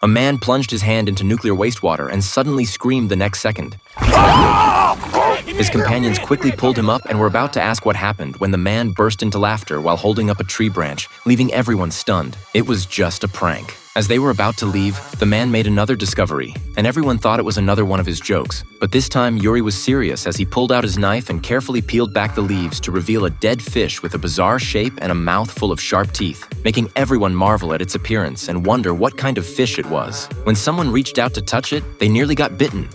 A man plunged his hand into nuclear wastewater and suddenly screamed the next second. His companions quickly pulled him up and were about to ask what happened when the man burst into laughter while holding up a tree branch, leaving everyone stunned. It was just a prank. As they were about to leave, the man made another discovery, and everyone thought it was another one of his jokes. But this time, Yuri was serious as he pulled out his knife and carefully peeled back the leaves to reveal a dead fish with a bizarre shape and a mouth full of sharp teeth, making everyone marvel at its appearance and wonder what kind of fish it was. When someone reached out to touch it, they nearly got bitten,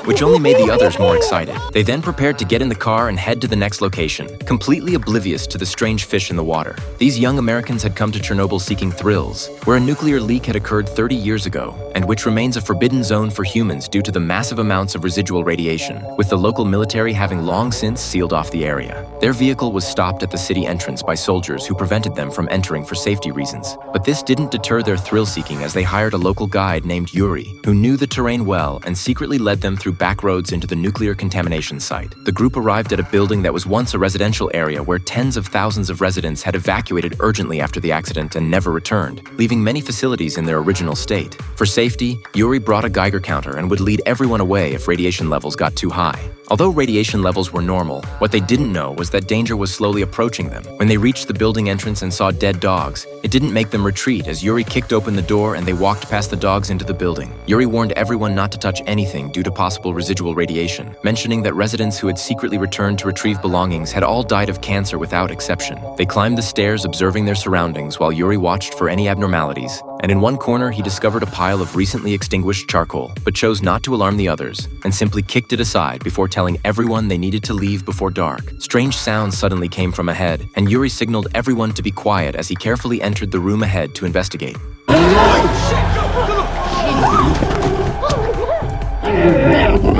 which only made the others more excited. They then prepared to get in the car and head to the next location, completely oblivious to the strange fish in the water. These young Americans had come to Chernobyl seeking thrills, where a nuclear leak had occurred 30 years ago, and which remains a forbidden zone for humans due to the massive amounts of residual radiation, with the local military having long since sealed off the area. Their vehicle was stopped at the city entrance by soldiers who prevented them from entering for safety reasons. But this didn't deter their thrill-seeking as they hired a local guide named Yuri, who knew the terrain well and secretly led them through back roads into the nuclear contamination site. The group arrived at a building that was once a residential area where tens of thousands of residents had evacuated urgently after the accident and never returned, leaving many facilities in their original state. For safety, Yuri brought a Geiger counter and would lead everyone away if radiation levels got too high. Although radiation levels were normal, what they didn't know was that danger was slowly approaching them. When they reached the building entrance and saw dead dogs, it didn't make them retreat as Yuri kicked open the door and they walked past the dogs into the building. Yuri warned everyone not to touch anything due to possible residual radiation, mentioning that residents who had secretly returned to retrieve belongings had all died of cancer without exception. They climbed the stairs observing their surroundings while Yuri watched for any abnormalities, and in one corner he discovered a pile of recently extinguished charcoal, but chose not to alarm the others and simply kicked it aside before telling everyone they needed to leave before dark. Strange sounds suddenly came from ahead, and Yuri signaled everyone to be quiet as he carefully entered the room ahead to investigate.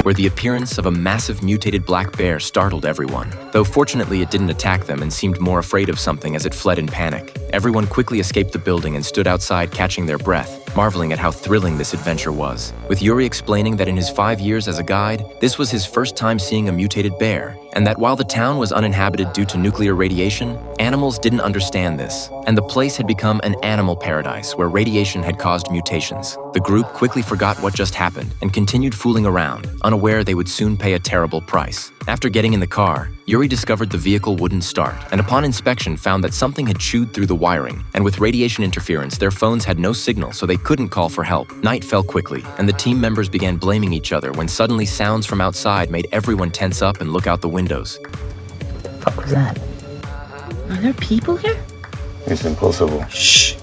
Where the appearance of a massive mutated black bear startled everyone. Though fortunately it didn't attack them and seemed more afraid of something as it fled in panic. Everyone quickly escaped the building and stood outside catching their breath, marveling at how thrilling this adventure was. With Yuri explaining that in his 5 years as a guide, this was his first time seeing a mutated bear, and that while the town was uninhabited due to nuclear radiation, animals didn't understand this, and the place had become an animal paradise where radiation had caused mutations. The group quickly forgot what just happened and continued fooling around, unaware they would soon pay a terrible price. After getting in the car, Yuri discovered the vehicle wouldn't start, and upon inspection found that something had chewed through the wiring, and with radiation interference, their phones had no signal so they couldn't call for help. Night fell quickly, and the team members began blaming each other when suddenly sounds from outside made everyone tense up and look out the windows. What was that? Are there people here? It's impossible. Shh.